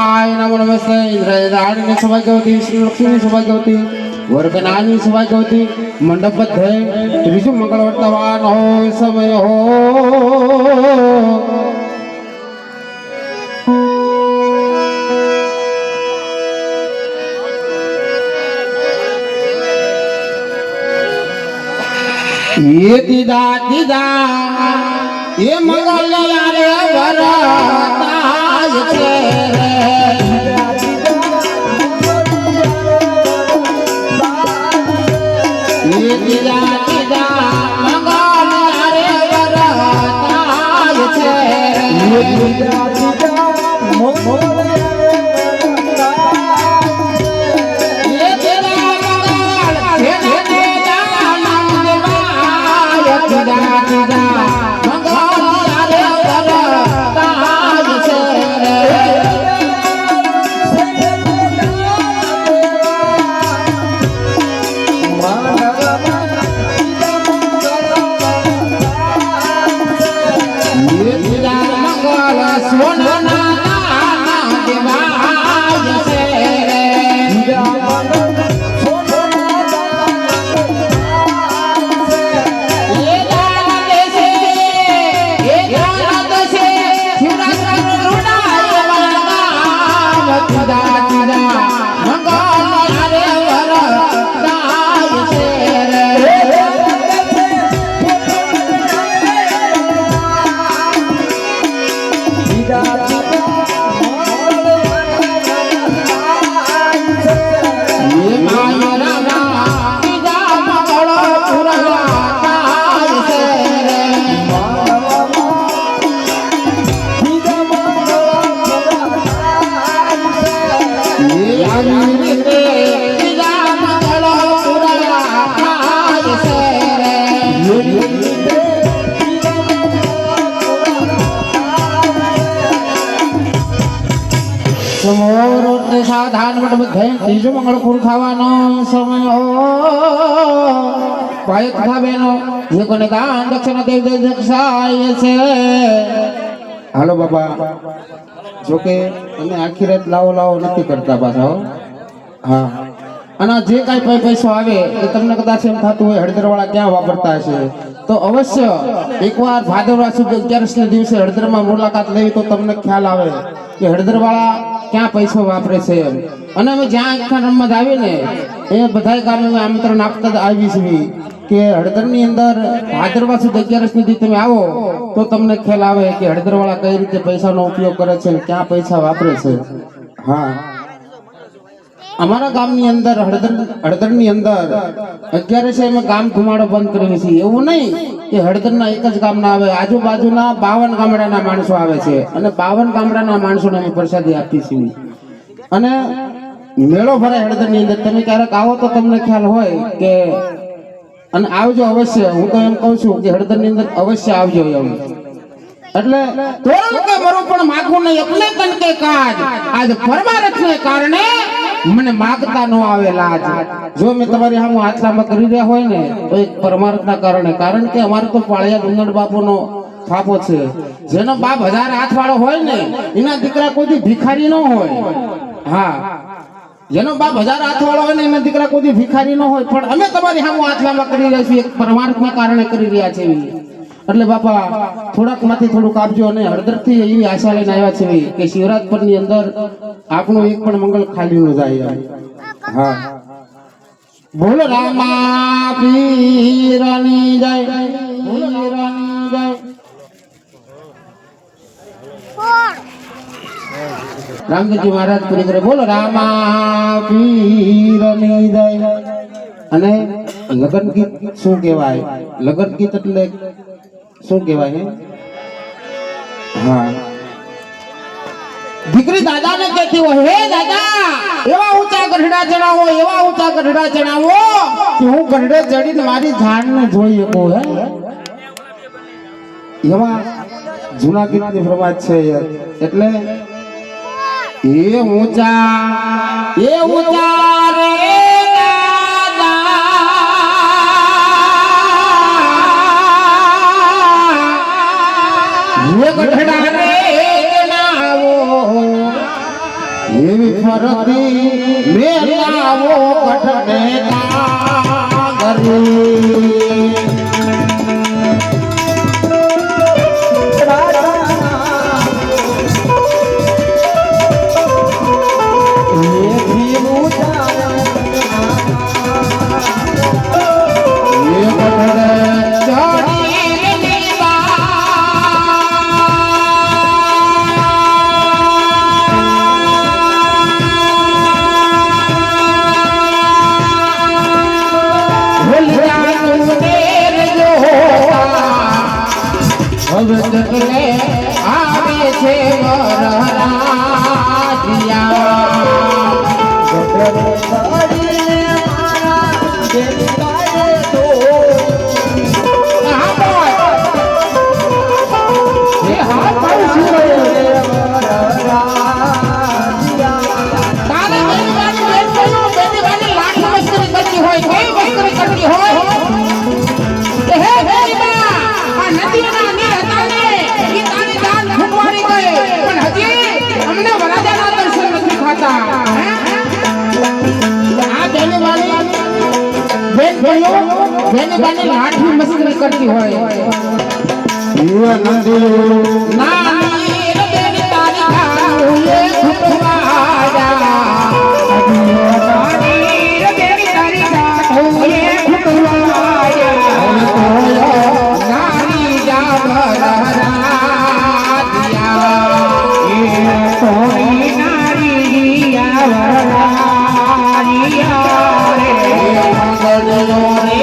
शिवाय नमो नमस्ते इंद्रदारिणी सौभाग्यवती श्री लक्ष्मी सौभाग्यवती वर्गनानी सौभाग्यवती मंडप मध्ये त्रिशु मंगलवर्तमान हो समय हो ये दीदा दीदा ये मंगल यारे वरताय छे ये दीदा दीदा मंगल यारे वरताय छे ये दीदा दीदा सावधान मध्ये तीजो मंगलपूर खावानो समय हो पाय कथा बेनो ये कोने दान दक्षिणा देव देव दक्षाय छे हालो बाबा जो के તમે આખી રાત લાવો લાવો નથી કરતા પાછા હા અને જે કાઈ પૈસો આવે એ તમને કદાચ એમ થાતું હોય હળદરવાળા ક્યાં વાપરતા હશે તો અવશ્ય એકવાર ભાદરવા સુદ 11 ના દિવસે હળદરમાં મુલાકાત લેવી તો તમને ખ્યાલ આવે કે હળદરવાળા ક્યાં પૈસો વાપરે છે એમ અને અમે જ્યાં આખા રમત આવી ને એ બધાય ગામે આમંત્રણ આપતા જ આવી છે કે હળદરની અંદર ભાદરવા સુદ 11 સુધી તમે આવો તો તમને ખ્યાલ આવે કે હળદરવાળા કઈ રીતે પૈસાનો ઉપયોગ કરે છે અને ક્યાં પૈસા વાપરે છે હા અમારા ગામની અંદર હળદરની અંદર 11 અમે ગામ ધુમાડો બંધ કરીએ છીએ એવું નહીં કે હળદરના એક જ ગામના આવે આજુબાજુના 52 ગામડાના માણસો આવે છે અને 52 ગામડાના માણસોને અમે પ્રસાદી આપીએ છીએ અને મેળો ભરાય હળદરની અંદર તમે ક્યારેક આવો તો તમને ખ્યાલ હોય કે અને આવજો અવશ્ય હું તો એમ કહું છું કે હળદરની અંદર અવશ્ય આવજો એમ એટલે તોરણ કે મરો પણ માગું નહીં એટલે કન કે કાજ આજ પરમારથને કારણે મને માગતા નો આવે લાજ જો મેં તમારી સામે હાથ લાંબા કરી રહ્યા હોય ને તો એક પરમાર્થના કારણે કારણ કે અમારે તો પાળિયા ડુંગર બાપુનો થાપો છે જેનો બાપ 1000 હાથ વાળો હોય ને એના દીકરા કોઈ ભિખારી ન હોય હા જેનો બાપ 1000 હાથ વાળો હોય ને એના દીકરા કોઈ ભિખારી ન હોય પણ અમે તમારી સામે હાથ લાંબા કરી રહ્યા છીએ એક પરમાર્થના કારણે કરી રહ્યા છીએ એટલે બાપા થોડાક માંથી થોડુંક આપજો અને હળદરથી એવી આશા લઈને આવ્યા છે કે શિવરાત્રિની અંદર આપણું એક પણ મંગળ ખાલી ન જાય હા બોલો રામા પીરની જય બોલો પીરની જય રામદેવજી મહારાજ પૂરી કરે બોલો રામા પીરની જય અને લગન ગીત શું કહેવાય લગન ગીત એટલે શું કહેવાય હા દીકરી દાદાને કહેતી હોય હે દાદા એવા ઊંચા ગઢડા ચડાવો કે હું ગઢડે ચડીને મારી જાનને જોઈ શકું હે એવા જૂના ગીતની ફરમાઈશ છે એટલે એ ઊંચા રે એવી ફરતી મેલાવો કઠને કાગરી હવે જગલે આવે છે લાઠી મસ્કરી કરતી હોય નાની રદેની તારી ગાઉએ ખૂટવાયા નાની રદેની તારી ગાઉએ ખૂટવાયા નાની જાવરા દિયા એ સોની નારી યાવરા રે મંગળો રે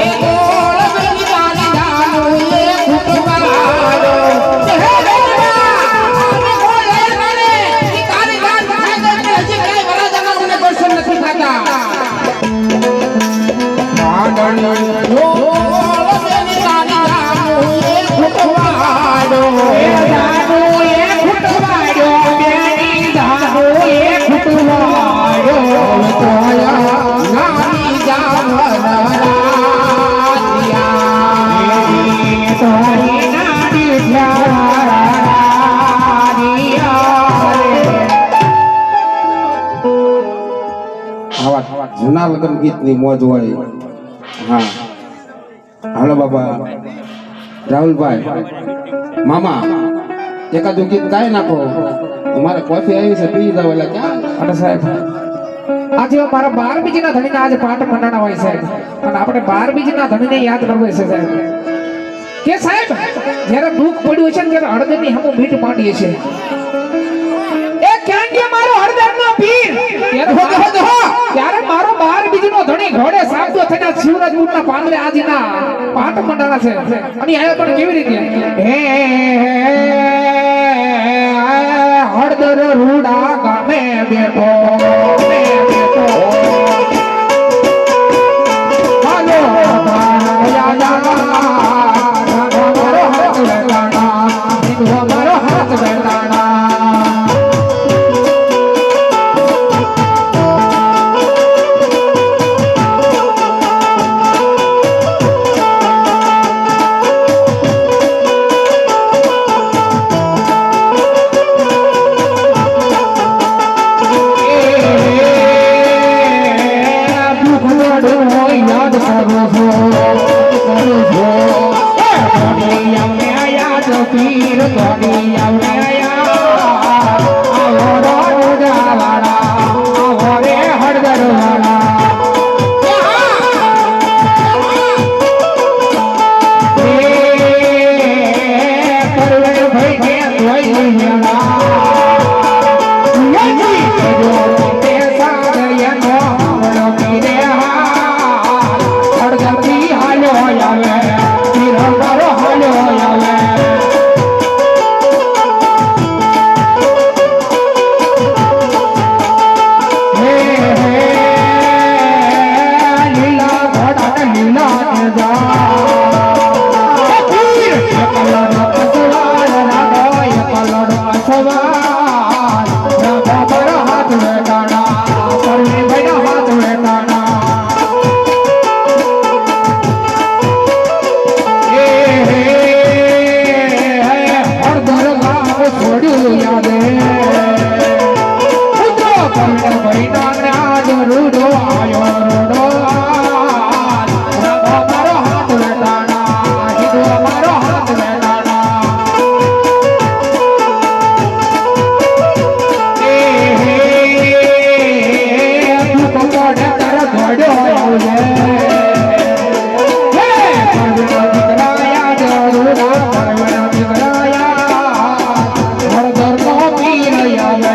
જૂના લગ્ન ગીતની મોજ હોય. હા હાલો બાબા રાહુલભાઈ મામા એકાદું ગીત ગાઈ નાખો. મારે કોફી આવી છે પી જાવ. એટલે ક્યાં અને સાહેબ આજે મારા 12 બીજના ધણીને આજે પાઠ મંડાણા હોય સાહેબ, અને આપણે 12 બીજના ધણીને યાદ કરવો છે સાહેબ કે સાહેબ જ્યારે દુઃખ પડ્યું છે ને ત્યારે હળદરની હમો મીઠ માંડીએ છે. એ ક્યાં મારો હળદરનો પીર ત્યારે મારો 12 બીજનો ધણી ઘોડે સાબદો થઈને શિવરાજપુરના પાંદડે આજના પાઠ મંડાણા છે. અને આયો પણ કેવી રીતે હે હળદર રૂડા ગામે બેઠો પરવીન ભાઈનો રાજ રૂડો આયો રૂડો રાધો મારો હાથ વેટાણા કીધું મારો હાથ વેટાણા તું તો કોડે તાર ઘડ્યો આવજે હે પરવીન દીકરાયા જરૂરા પરવીન દીકરાયા હરદર નો પીર આવે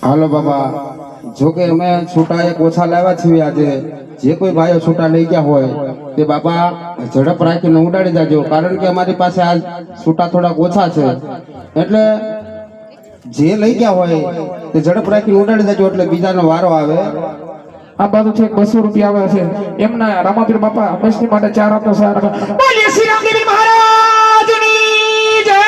હાલો બાબા, જોકે અમે છૂટા એક ઓછા લાવ્યા છીએ આજે. જે કોઈ ભાઈઓ છૂટા લઈ ગયા હોય તે બાબા ઝડપ રાખીને ઉડાડી જાજો, કારણ કે અમારી પાસે આજ છૂટા થોડાક ઓછા છે. એટલે જે લઈ ગયા હોય તે ઝડપ રાખીને ઉડાડી જાજો, એટલે બીજાનો વારો આવે. આ બાજુ છે 200 રૂપિયા આવે છે એમના રામાપીર બાપા હંમેશની માટે 4 આપનો સાર બોલીએ શ્રી રામદેવી મહારાજની જય.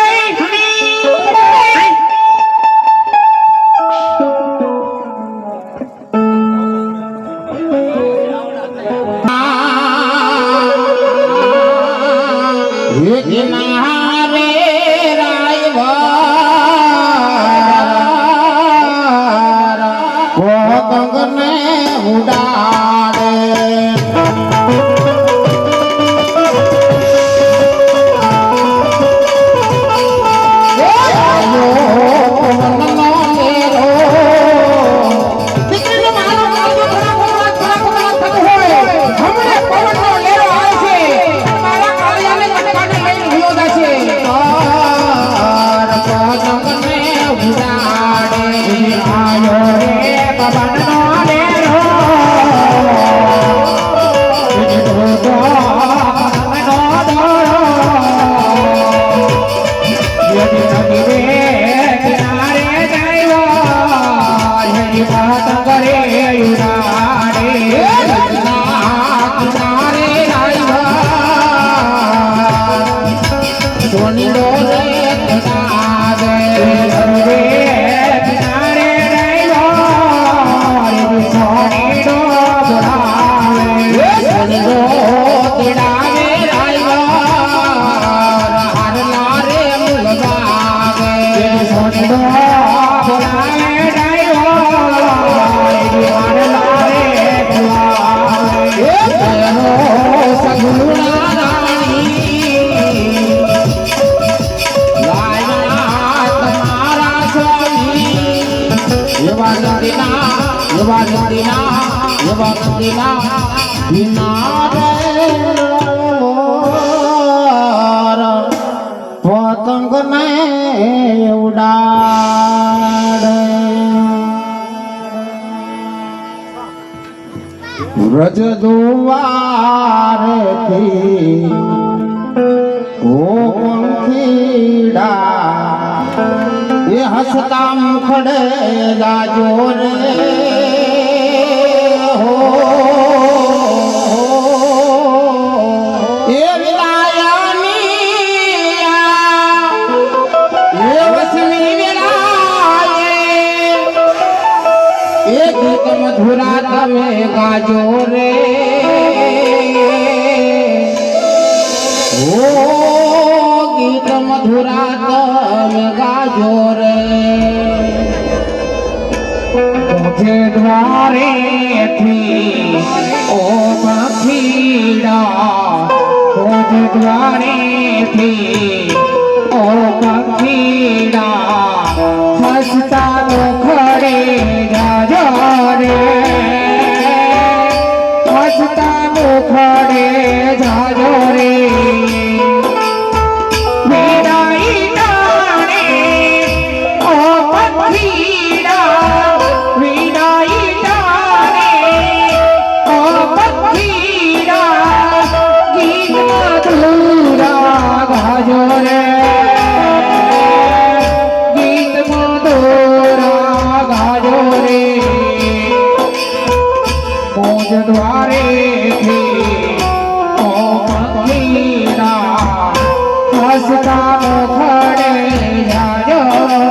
પતંગ ને ઉડાડે વ્રજ દુવારેથી ઓ પંખીડા એ હસતા મુખડે જાજો રે હો એ વિલાયાની એ વસમી વેલાએ એ ગીત મધુરા તમે ગાજો રે ઓ ગીત મધુરા તમે ગાજો રે तुझे द्वारे थी ओ पखीड़ा तुझे द्वारे थी ओ पखीड़ा हंसता खड़े जाजो મુખડે જાજો રે વિનાઈ ટાણે ઓ પંખીડા વિનાઈ ટાણે ઓ પંખીડા ગીત મધુરા ગાજો રે ગીત મધુરા ગાજો રે મોજ દ્વારે ઓ પંખીડા હસતા મુખડે જાજો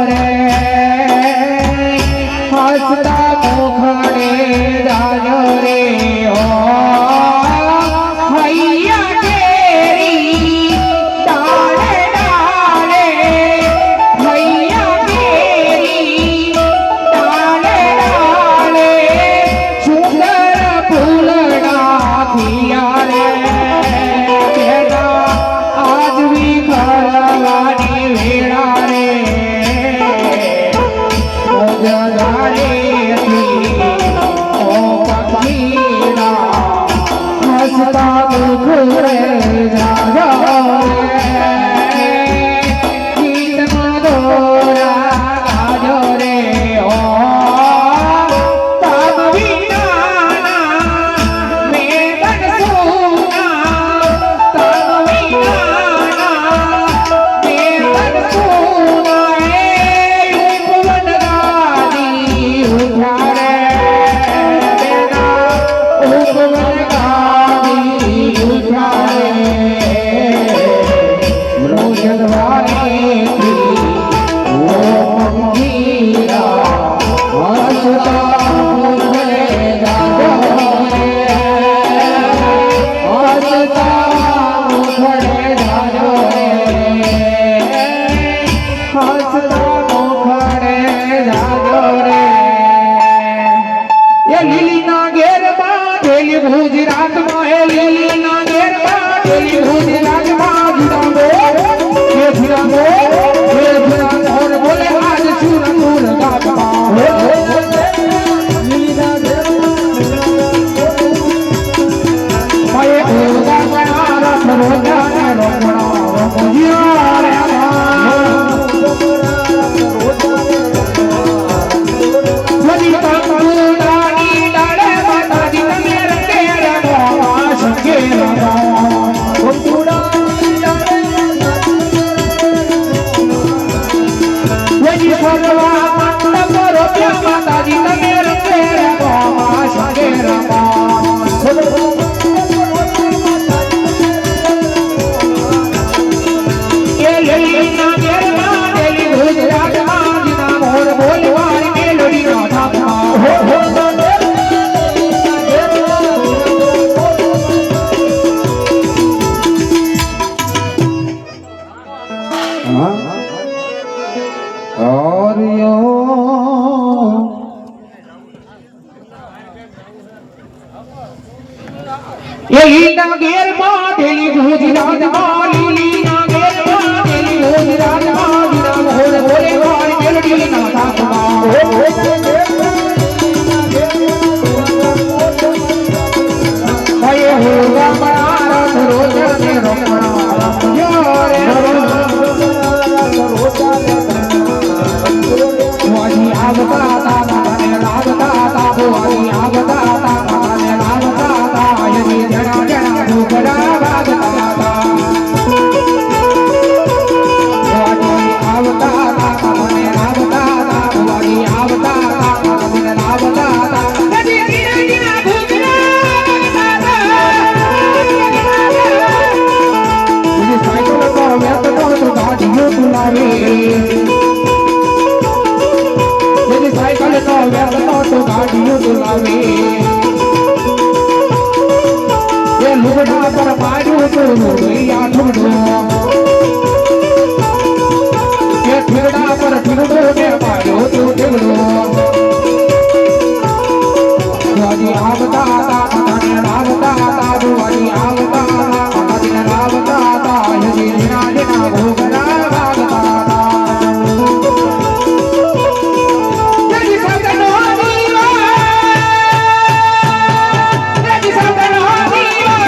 રે હસતા મુખડે જાજો રે ઓ હૈયા કેરી ડાળે ડાળે હૈયા કેરી ડાળે ડાળે સુંદર ફૂલડા ખિયા રે બેટા આજ વિખરવાની વેળા રે મોજદારેથી ઓ પંખીડા હસતા મુખડે જાજો રે ગીત મધુરા ગાજો રે ઓ તબ વિનાના મેઘન સુના તબ વિનાના મેઘન સુના એ ઉપવન ગાદી ઉઠ્યા રે બેના ઉપવન ગાદી ઉઠ્યા રે મોજદ્વારેથી ઓ પંખીડા હસતા મુખડે જાજો રે હસતા મુખડે જાજો રે હસતા મુખડે જાજો રે એ લીલીના ઘેરમાં પેલી ગુજરાતમાં એ લીલીના ઘેરમાં પેલી ગુજરાતમાં જીરાંગો એ જીરાંગો બોલે આજ સુરપુર ગામમાં લીલીના માએ ઓગા ગણા રથ રોજાને રોકણો રોકિયા રે વજી કંકુડાની ડાળે માતાજી તમે રંગે રમો સંગે રમો કંકુડાની ડાળે વજી ફરવા મંડપ રોપ્યા માતાજી તમે રંગે રમો સંગે રમો એ લીલીના ઘેરમાં પેલી ગુજરાતમાં જીના મોર બોલવાની મેલોડીનો થાપમાં એ લીલીના ઘેરમાં પેલી ગુજરાતમાં લીલીના ઘેરમાં પેલી ગુજરાતમાં જીના મોર બોલવાની મેલોડીનો થાપમાં ભાઈ હોગા બના રથ રોજાને રોકણો રોકિયા રે વાજી આવતા તા મને લાગતા તા વાજી આવતા તા મને લાગતા તા યજી જણા જણા ઢોકળા વાગતા તા વાજી આવતા તા મને લાગતા તા વાજી આવતા તા મને લાગતા તા યજી જણા જણા ઢોકળા વાગતા તા યજી સાયકલ પર વેત તો ગાડીઓ તુલાવી સાયકલ નો વેલનો તો ગાડીઓ તુલાવી એ લુગડા પર પાડ્યું તો રોયા ઠુડો એ ઠેડા પર ઠુડો ને પાડ્યો તો ઠેડો વાજી આવતા તા મને આવતા તા વાજી આવતા તા મને આવતા તા યજી જણા જણા ભોગરા વાગતા તા Ready,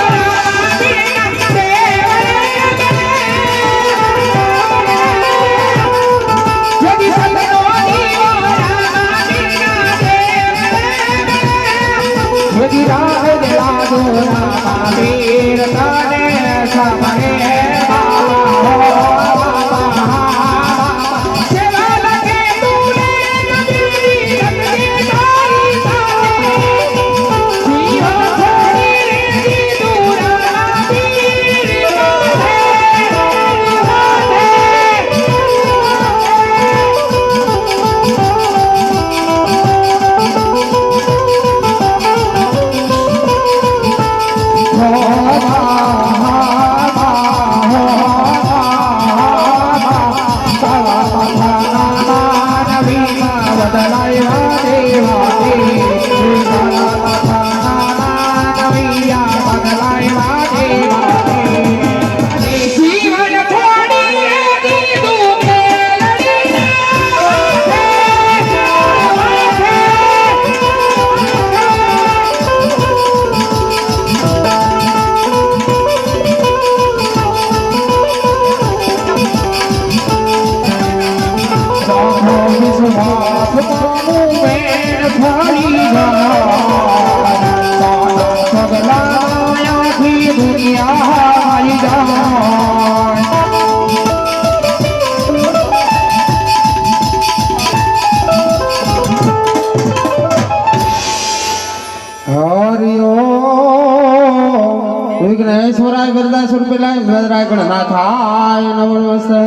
પેલા ગજરાય ના થાય નવો નમસ્તે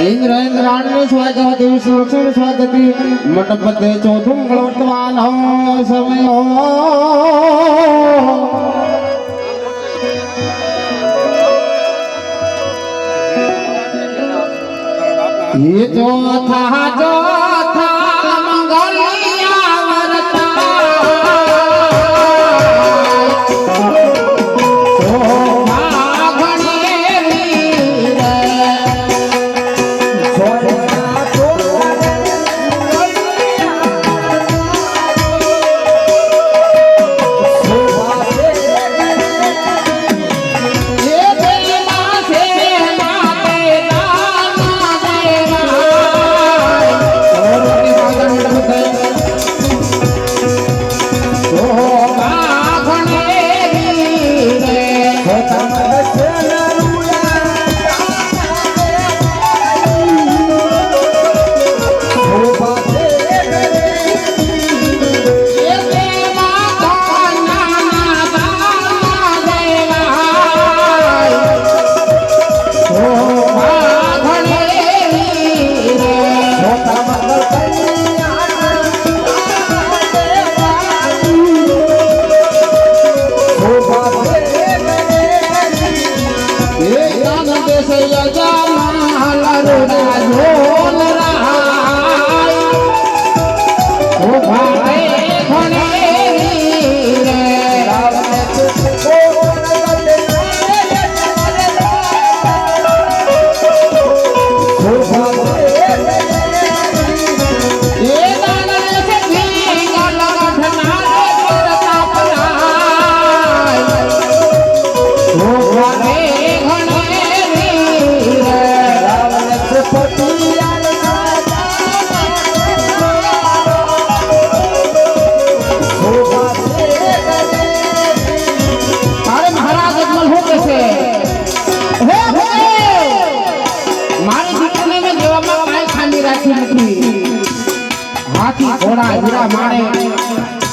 इंद्राणी स्वागत विष्णु स्वागती मंडपते चौथुम गणवत्वान समय ये चौथा चौथा मंगलिया वरता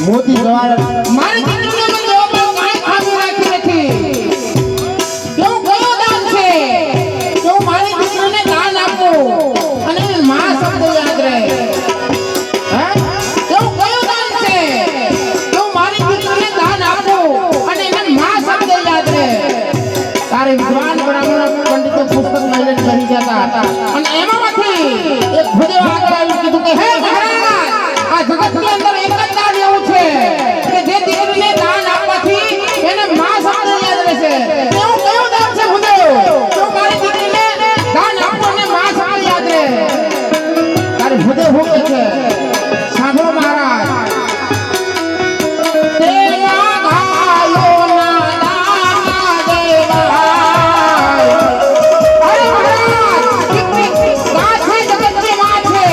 मोती जवार मारी जिंदगी में देवा काई खामी राखी નથી કેવું કયો દાન છે તો મારી દીકરીને દાન આપો અને માં શબ્દ યાદ રહે હે કેવું કયો દાન છે તો મારી દીકરીને દાન આપો અને એને માં શબ્દ યાદ રહે તારે વિદ્વાન બ્રાહ્મણ પંડિતો પુસ્તક લઈને કરી જતા હતા અને એમાંથી એક ભૂદેવ આગળ આવી કીધું કે હે મહારાજ આ જગતની અંદર એક જ દાન એવું છે કે જે દીકરીને દાન આપવાથી એને માં શબ્દ યાદ રહેશે એવું કયું દાન છે ભૂદેવ તો મારી દીકરીને દાન આપો અને માં શબ્દ યાદ રહે તારે ભૂદેવ હું કહે છે સાંભળો મહારાજ તેવા ગાયોના દાન દેવાય અરે મહારાજ દીકરી ગા છે જગતની માં છે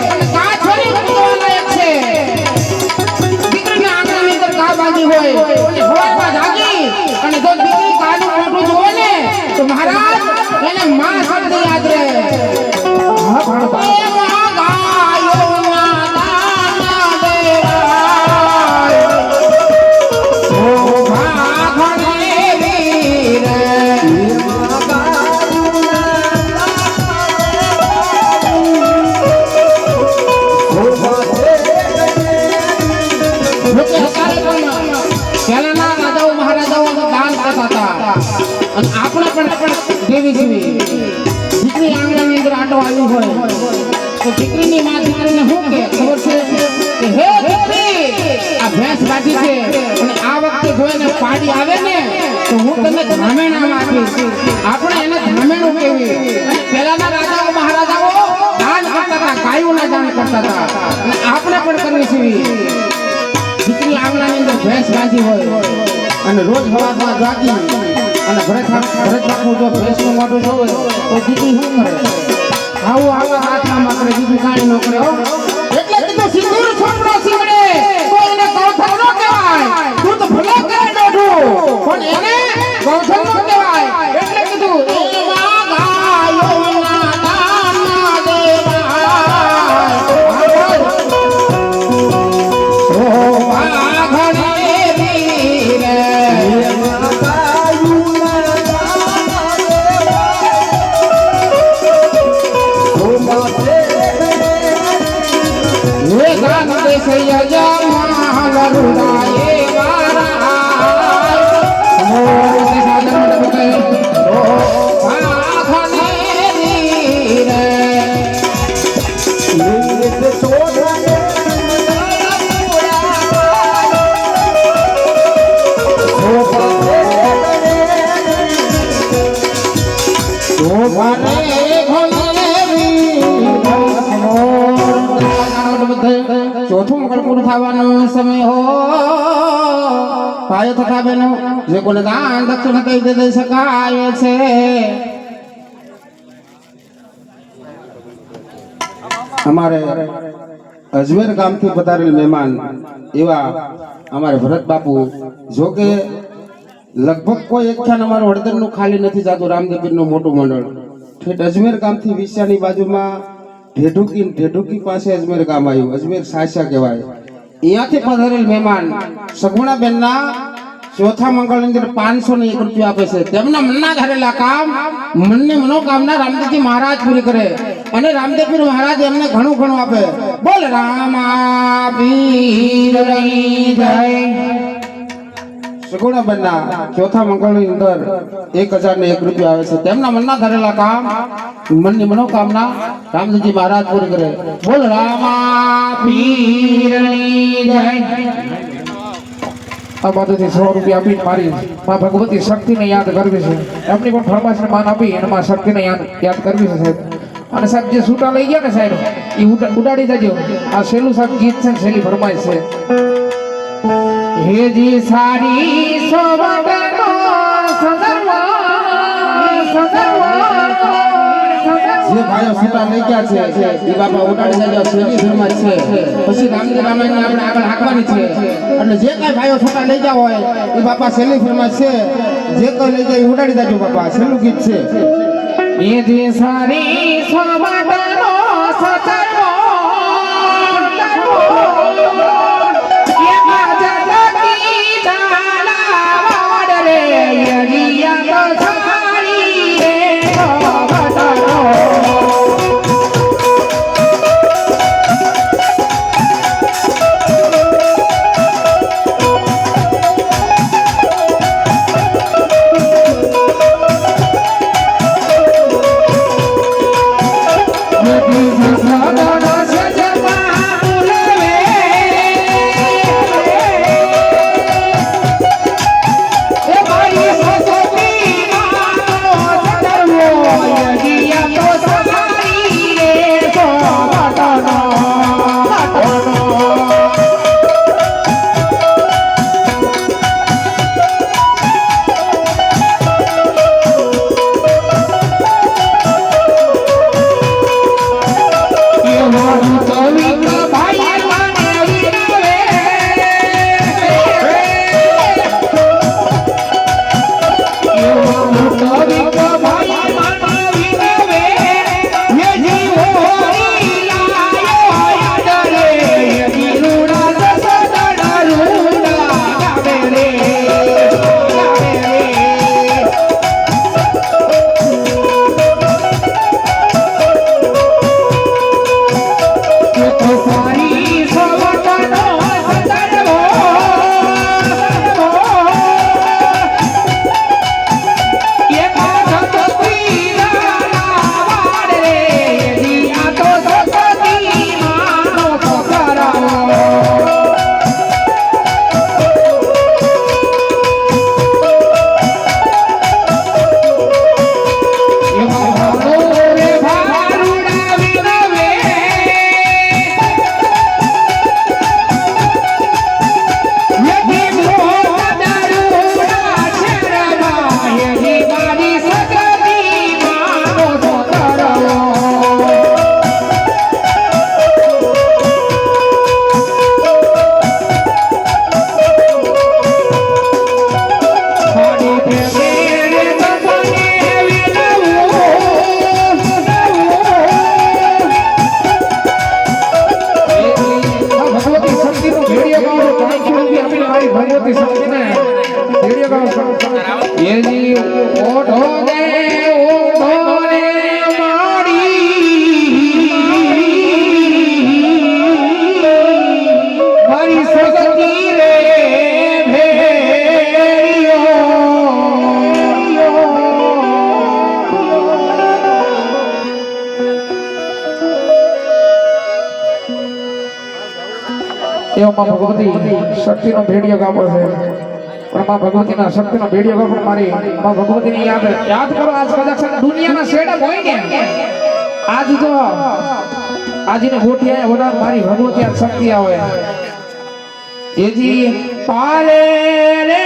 અને ગા છોરી મૂકવાલાયક છે દીકરીના આંગણાની અંદર ગા બાંધી હોય અને સવારમાં જાગી અને જો દીકરી ગાનું મોઢું જોવે ને તો મહારાજ એને માં શબ્દ યાદ રહે હા ભણતા એવા ગાયોના દાન દેવાય શોભા ઘણેરી રે જોકે અત્યારે પણ પહેલાના રાજાઓ મહારાજાઓ દાન કરતા હતા અને આપણે પણ દેવી જેવી દીકરી આંગણાની અંદર આટો આવી હોય તો દીકરીની માં દીકરીને શું કે ખબર છે કે હે દીકરી આ ભેંસ બાજી છે અને આ વખતે જો એને પાડી આવે ને તો હું તને ધામેણા આપીશ આપણે એને ધામેણું કહેવી અને પહેલાના રાજાઓ મહારાજાઓ દાન કરતા હતા ગાયોના દાન કરતા હતા અને આપણે પણ કરવી છે દીકરી આંગણાની અંદર ભેંસ બાંધી હોય અને રોજ સવારમાં જાગી અને ભરત બાપુ જો ભેંસનું મોઢું જોવે તો દીકરી શું કરે આવું આવા હાથમાં કરે બીજું કાંઈ ન કરે એટલે કીધું સિંદૂર છોકરો સીવડે તો એને ગૌધન નો કહેવાય તું તો ભલે કરે દોઢું પણ એને ગૌધન નો કહેવાય એટલે કીધું એવા ગાયોના દાન દેવાય વારે ચોથું મંગળ પૂરું થવાનો સમય હો પાયો થતા બેનો જે કોને દાન દક્ષિણ કહી દઈ શકાય છે. અમારે અજમેર ગામથી પધારેલ મહેમાન એવા અમારે ભરત બાપુ, જો કે લગભગ કોઈ એક ખ્યાન અમારું હળદરનું ખાલી નથી જતું. રામદેવપીરનું મોટું મંડળ ઠેઠ અજમેર ગામથી વિશ્યાની બાજુમાં ઢેઢુકી પાસે અજમેર ગામ આવ્યું. અજમેર સાસા કહેવાય. અહીંયાથી પધારેલ મહેમાન સગુણાબેનના ચોથા મંગળની અંદર 501 રૂપિયા આપે છે. તેમના મનના ધારેલા કામ, મનની મનોકામના રામદેવજી મહારાજ પૂરી કરે અને રામદેવપીર મહારાજ એમને ઘણું ઘણું આપે. બોલ રામા પીરની જય. સગુણાબેનના ચોથા મંગળની અંદર 1001 રૂપિયા આવે છે. તેમના મનના ધારેલા કામ, મનની મનોકામના રામદેવજી મહારાજ પૂરી કરે. બોલ રામા પીરની જય. આ બાજુથી 100 રૂપિયા આપીને મારી માં ભગવતી શક્તિને યાદ કરવી છે. એમની પણ ફરમાશને માન આપી અને માં શક્તિને યાદ કરવી છે સાહેબ. અને સાહેબ જે સૂટા લઈ ગયા ને સાહેબ એ ઉડાડી દેજો. આ છેલ્લું સાહેબ ગીત છે ને છેલ્લી ફરમાઈશ છે. હેજી સારી સોવગનો જે ભાઈઓ છૂટા લઈ ગયા છે એ બાપા ઉડાડી દેજો. છેલ્લી ફરમાઈશ છે. પછી રામદેવ રામાયણને આપણે આગળ હાંકવાની છે. એટલે જે કઈ ભાઈઓ છૂટા લઈ ગયા હોય એ બાપા છેલ્લી ફરમાઈશ છે. જે કઈ લઈ જાય એ ઉડાડી દેજો બાપા. છેલ્લું ગીત છે. હેજી સારી સોવગનો સતર્કો એવામાં ભગવતી શક્તિનો ભેડિયો ગામો છે. પણ માં ભગવતીના શક્તિનો વિડીયો કરો પણ મારી માં ભગવતીની યાદ કરો. આજ કદાચ દુનિયાના શેડા હોય ને આજ જો આજને ગોઠિયા વડા મારી ભગવતી આ શક્તિ આવે એજી પાલે રે